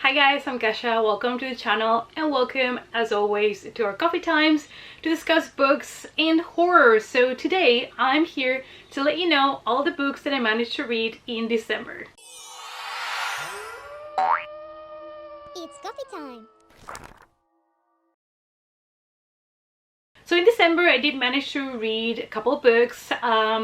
Hi guys, I'm Kasha. Welcome to the channel and welcome as always to our coffee times to discuss books and horror. So today I'm here to let you know all the books that I managed to read in December. It's coffee time. So in December I did manage to read a couple of books.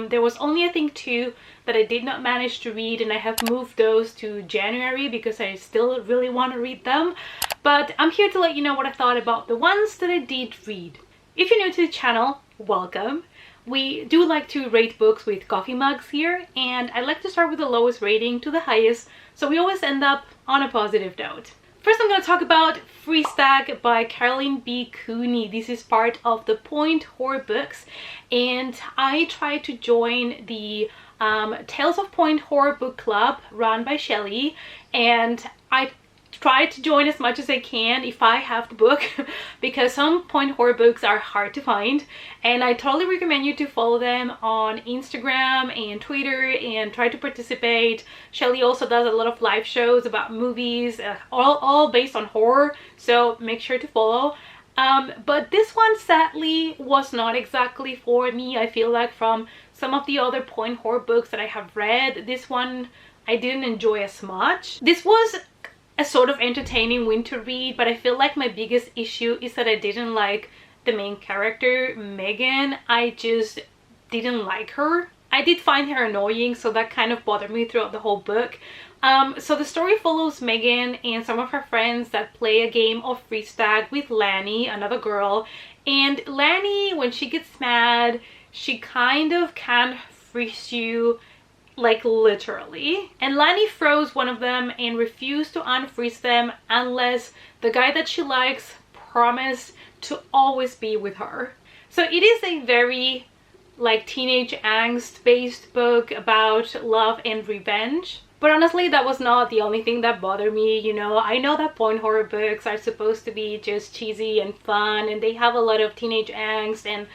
There was only I think two that I did not manage to read, and I have moved those to January because I still really want to read them. But I'm here to let you know what I thought about the ones that I did read. If you're new to the channel, welcome. We do like to rate books with coffee mugs here, and I like to start with the lowest rating to the highest, so we always end up on a positive note. First, I'm going to talk about Freestack by Caroline B. Cooney. This is part of the Point Horror Books, and I tried to join the Tales of Point Horror Book Club run by Shelley, and I try to join as much as I can if I have the book because some point horror books are hard to find, and I totally recommend you to follow them on Instagram and Twitter and try to participate. Shelley also does a lot of live shows about movies, all based on horror, so make sure to follow. But this one sadly was not exactly for me. I feel like from some of the other point horror books that I have read, this one I didn't enjoy as much. This was a sort of entertaining winter read, but I feel like my biggest issue is that I didn't like the main character, Megan. I just didn't like her. I did find her annoying, so that kind of bothered me throughout the whole book. So the story follows Megan and some of her friends that play a game of Freestack with Lanny, another girl. And Lanny, when she gets mad, she kind of can freeze you, like literally. And Lanny froze one of them and refused to unfreeze them unless the guy that she likes promised to always be with her. So it is a very like teenage angst based book about love and revenge. But honestly, that was not the only thing that bothered me. You know, I know that point horror books are supposed to be just cheesy and fun, and they have a lot of teenage angst and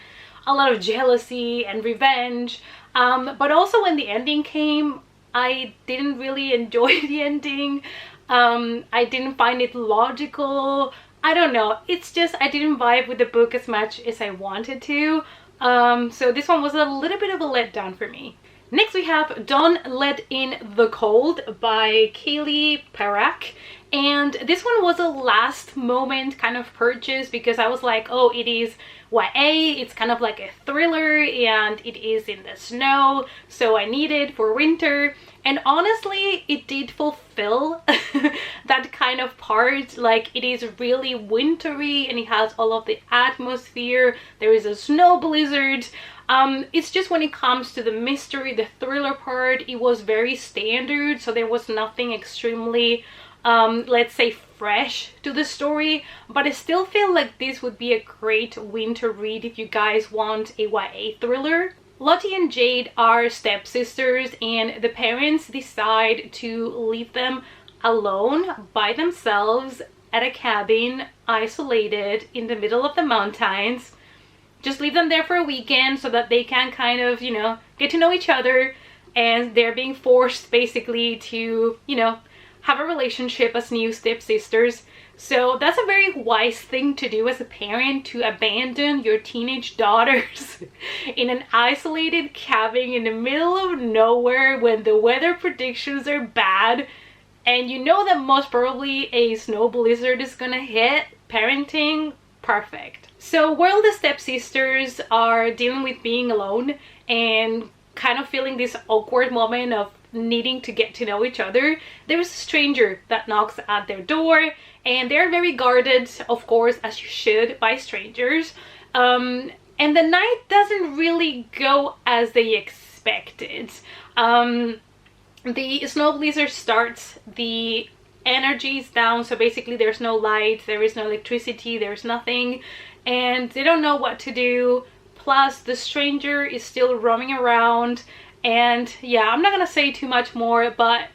a lot of jealousy and revenge. But also when the ending came, I didn't really enjoy the ending. I didn't find it logical. I don't know. It's just I didn't vibe with the book as much as I wanted to. So this one was a little bit of a letdown for me. Next we have Don't Let In the Cold by Kaylee Parak. And this one was a last moment kind of purchase because I was like, oh, it is YA, it's kind of like a thriller, and it is in the snow, so I need it for winter. And honestly, it did fulfill that kind of part. Like, it is really wintry and it has all of the atmosphere. There is a snow blizzard. It's just when it comes to the mystery, the thriller part, it was very standard, so there was nothing extremely let's say fresh to the story. But I still feel like this would be a great winter read if you guys want a YA thriller. Lottie and Jade are stepsisters, and the parents decide to leave them alone by themselves at a cabin isolated in the middle of the mountains. Just leave them there for a weekend so that they can kind of, you know, get to know each other, and they're being forced basically to, you know, have a relationship as new stepsisters. So that's a very wise thing to do as a parent, to abandon your teenage daughters in an isolated cabin in the middle of nowhere when the weather predictions are bad and you know that most probably a snow blizzard is gonna hit. Parenting, perfect. So while the stepsisters are dealing with being alone and kind of feeling this awkward moment of needing to get to know each other, there is a stranger that knocks at their door, and they're very guarded, of course, as you should, by strangers. And the night doesn't really go as they expected. The snow blizzard starts, the energy is down, so basically there's no light, there is no electricity, there's nothing, and they don't know what to do. Plus the stranger is still roaming around. And yeah, I'm not gonna say too much more, but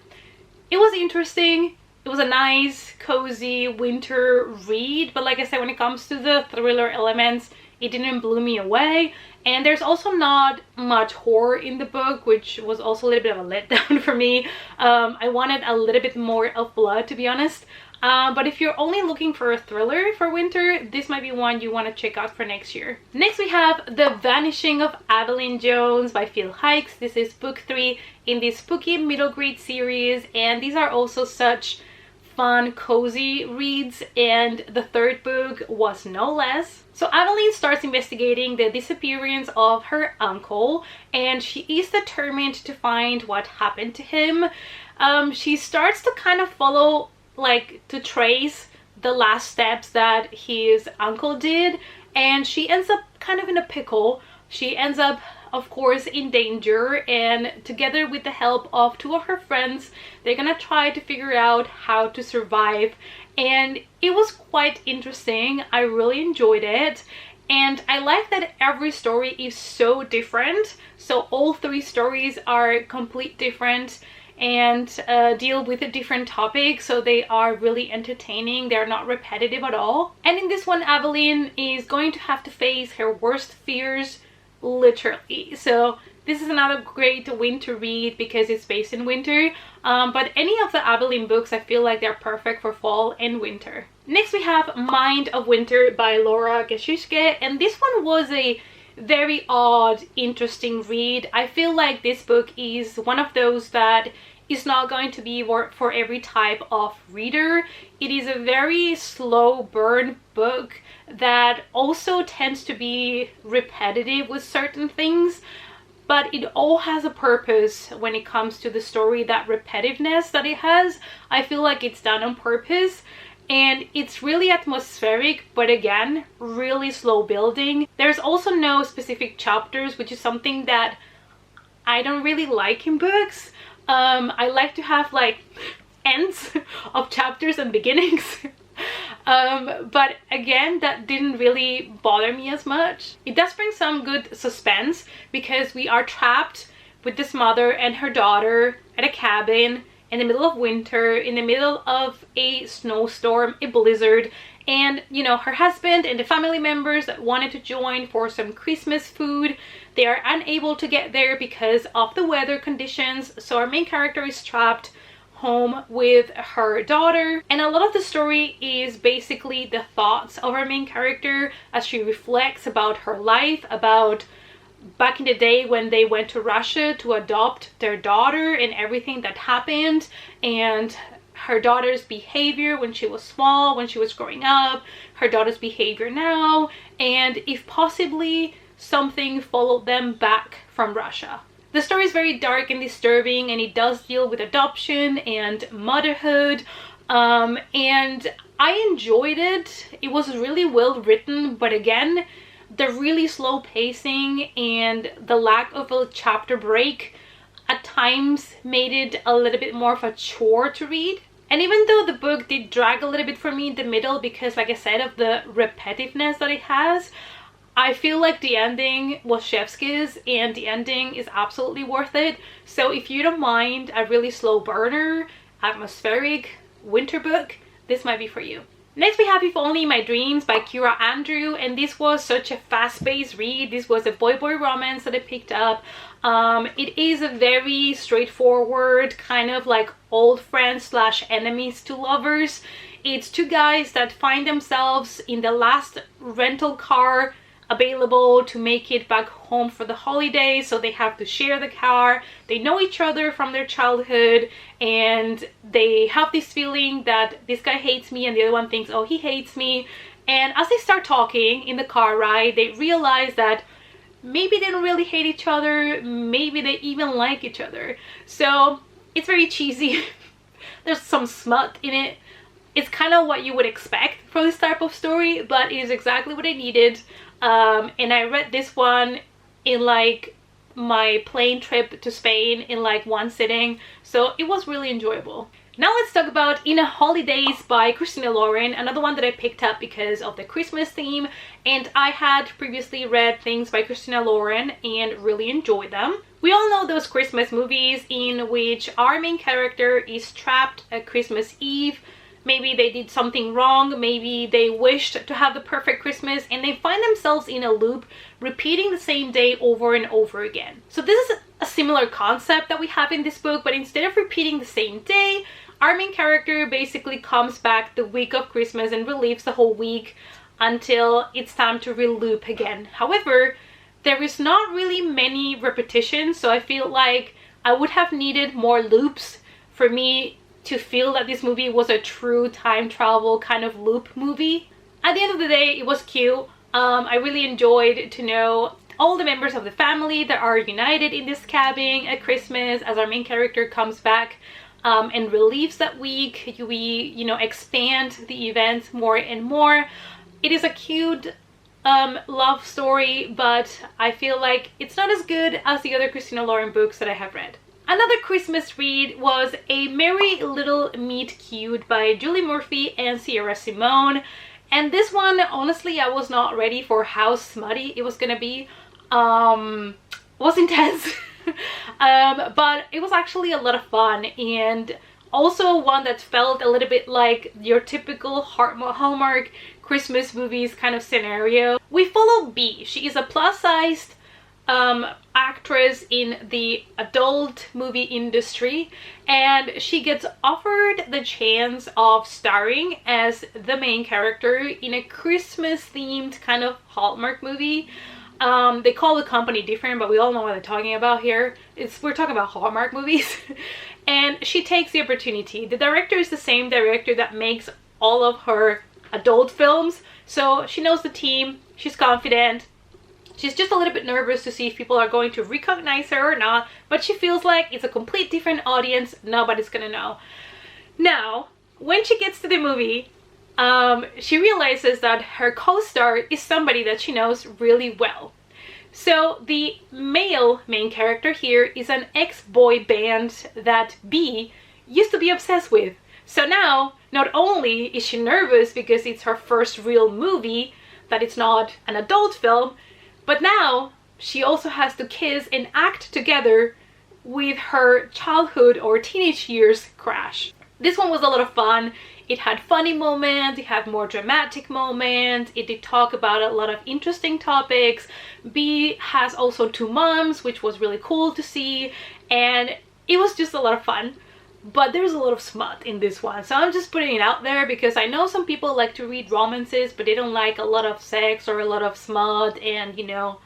it was interesting. It was a nice, cozy winter read. But like I said, when it comes to the thriller elements, It didn't blow me away, and there's also not much horror in the book, which was also a little bit of a letdown for me. I wanted a little bit more of blood, to be honest. But if you're only looking for a thriller for winter, this might be one you want to check out for next year. Next we have The Vanishing of Evelyn Jones by Phil Hikes. This is book 3 in this spooky middle grade series, and these are also such fun, cozy reads, and the third book was no less. So Evelyn starts investigating the disappearance of her uncle, and she is determined to find what happened to him. She starts to kind of follow, like, to trace the last steps that his uncle did, and she ends up kind of in a pickle. She ends up, of course, in danger, and together with the help of 2 of her friends, they're gonna try to figure out how to survive. And it was quite interesting. I really enjoyed it, and I like that every story is so different. So all 3 stories are completely different and deal with a different topic, so they are really entertaining. They're not repetitive at all. And in this one, Evelyn is going to have to face her worst fears, literally. So this is another great winter read because it's based in winter, but any of the Evelyn books, I feel like they're perfect for fall and winter. Next we have Mind of Winter by Laura Geschuske, and this one was a very odd, interesting read. I feel like this book is one of those that is not going to be for every type of reader. It is a very slow burn book that also tends to be repetitive with certain things, but it all has a purpose when it comes to the story. That repetitiveness that it has, I feel like it's done on purpose, and it's really atmospheric, but again, really slow building. There's also no specific chapters, which is something that I don't really like in books. I like to have like ends of chapters and beginnings. But again, that didn't really bother me as much. It does bring some good suspense because we are trapped with this mother and her daughter at a cabin in the middle of winter, in the middle of a snowstorm, a blizzard, and you know, her husband and the family members that wanted to join for some Christmas food, they are unable to get there because of the weather conditions. So our main character is trapped home with her daughter, and a lot of the story is basically the thoughts of our main character as she reflects about her life, about back in the day when they went to Russia to adopt their daughter and everything that happened, and her daughter's behavior when she was small, when she was growing up, her daughter's behavior now, and if possibly something followed them back from Russia. The story is very dark and disturbing, and it does deal with adoption and motherhood, and I enjoyed it. It was really well written, but again, the really slow pacing and the lack of a chapter break at times made it a little bit more of a chore to read. And even though the book did drag a little bit for me in the middle because, like I said, of the repetitiveness that it has, I feel like the ending was chef's kiss, and the ending is absolutely worth it. So if you don't mind a really slow burner, atmospheric winter book, this might be for you. Next we have If Only My Dreams by Kira Andrew, and this was such a fast-paced read. This was a boy-boy romance that I picked up. It is a very straightforward, kind of like old friends slash enemies to lovers. It's 2 guys that find themselves in the last rental car available to make it back home for the holidays, so they have to share the car. They know each other from their childhood, and they have this feeling that this guy hates me and the other one thinks, oh, he hates me. And as they start talking in the car ride, they realize that maybe they don't really hate each other, maybe they even like each other. So it's very cheesy. There's some smut in it. It's kind of what you would expect from this type of story, but it is exactly what I needed. And I read this one in like my plane trip to Spain in like one sitting, so it was really enjoyable. Now let's talk about In a Holidays by Christina Lauren, another one that I picked up because of the Christmas theme, and I had previously read things by Christina Lauren and really enjoyed them. We all know those Christmas movies in which our main character is trapped at Christmas Eve maybe they did something wrong, maybe they wished to have the perfect Christmas, and they find themselves in a loop repeating the same day over and over again. So this is a similar concept that we have in this book, but instead of repeating the same day, our main character basically comes back the week of Christmas and relives the whole week until it's time to reloop again. However, there is not really many repetitions, so I feel like I would have needed more loops for me to feel that this movie was a true time travel kind of loop movie. At the end of the day, it was cute. I really enjoyed to know all the members of the family that are united in this cabin at Christmas as our main character comes back and relieves that week. We, you know, expand the events more and more. It is a cute love story, but I feel like it's not as good as the other Christina Lauren books that I have read. Another Christmas read was A Merry Little Meet Cute by Julie Murphy and Sierra Simone. And this one, honestly, I was not ready for how smutty it was gonna be. It was intense. But it was actually a lot of fun, and also one that felt a little bit like your typical Hallmark Christmas movies kind of scenario. We follow Bee. She is a plus-sized actress in the adult movie industry, and she gets offered the chance of starring as the main character in a Christmas themed kind of Hallmark movie. They call the company different, but we all know what they're talking about here. We're talking about Hallmark movies. And she takes the opportunity. The director is the same director that makes all of her adult films, so she knows the team, she's confident. She's just a little bit nervous to see if people are going to recognize her or not, but she feels like it's a complete different audience, nobody's gonna know. Now, when she gets to the movie, she realizes that her co-star is somebody that she knows really well. So the male main character here is an ex-boy band that Bee used to be obsessed with. So now, not only is she nervous because it's her first real movie, that it's not an adult film, but now she also has to kiss and act together with her childhood or teenage years crush. This one was a lot of fun. It had funny moments, it had more dramatic moments, it did talk about a lot of interesting topics. Bee has also 2 moms, which was really cool to see, and it was just a lot of fun. But there's a lot of smut in this one, so I'm just putting it out there because I know some people like to read romances, but they don't like a lot of sex or a lot of smut and, you know,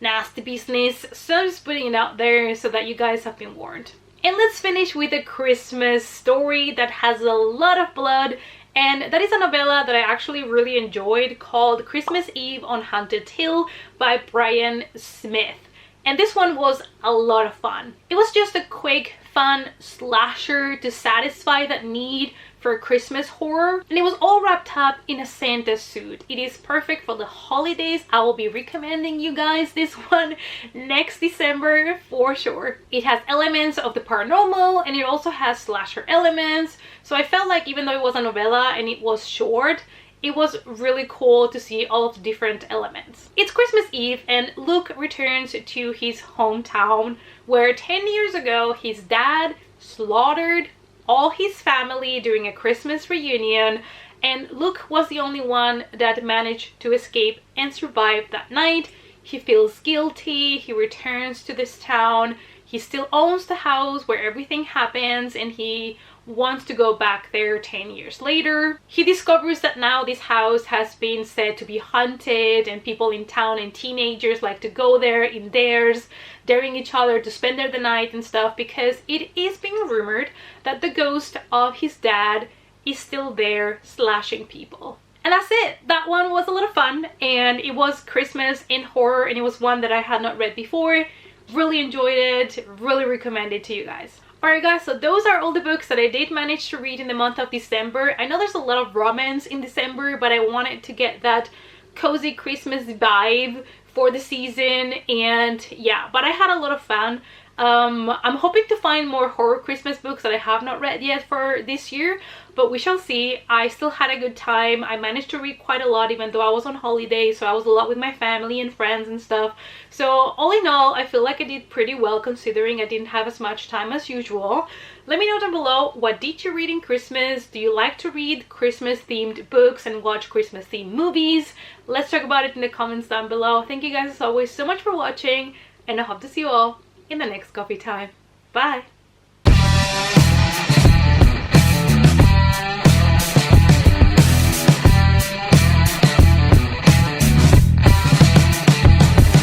nasty business. So I'm just putting it out there so that you guys have been warned. And let's finish with a Christmas story that has a lot of blood, and that is a novella that I actually really enjoyed called Christmas Eve on Haunted Hill by Brian Smith. And this one was a lot of fun. It was just a quick, fun slasher to satisfy that need for Christmas horror, and it was all wrapped up in a Santa suit. It is perfect for the holidays. I will be recommending you guys this one next December for sure. It has elements of the paranormal, and it also has slasher elements, so I felt like even though it was a novella and it was short, it was really cool to see all of the different elements. It's Christmas Eve and Luke returns to his hometown where 10 years ago his dad slaughtered all his family during a Christmas reunion, and Luke was the only one that managed to escape and survive that night. He feels guilty, he returns to this town, he still owns the house where everything happens, and he wants to go back there 10 years later. He discovers that now this house has been said to be haunted, and people in town and teenagers like to go there in theirs, daring each other to spend there the night and stuff, because it is being rumored that the ghost of his dad is still there slashing people. And that's it. That one was a lot of fun, and it was Christmas in horror, and it was one that I had not read before. Really enjoyed it, really recommend it to you guys. Alright guys, so those are all the books that I did manage to read in the month of December. I know there's a lot of romance in December, but I wanted to get that cozy Christmas vibe for the season, and yeah, but I had a lot of fun. I'm hoping to find more horror Christmas books that I have not read yet for this year, but we shall see. I still had a good time. I managed to read quite a lot even though I was on holiday, so I was a lot with my family and friends and stuff. So all in all, I feel like I did pretty well considering I didn't have as much time as usual. Let me know down below, what did you read in Christmas? Do you like to read Christmas themed books and watch Christmas themed movies? Let's talk about it in the comments down below. Thank you guys as always so much for watching, and I hope to see you all in the next coffee time. Bye!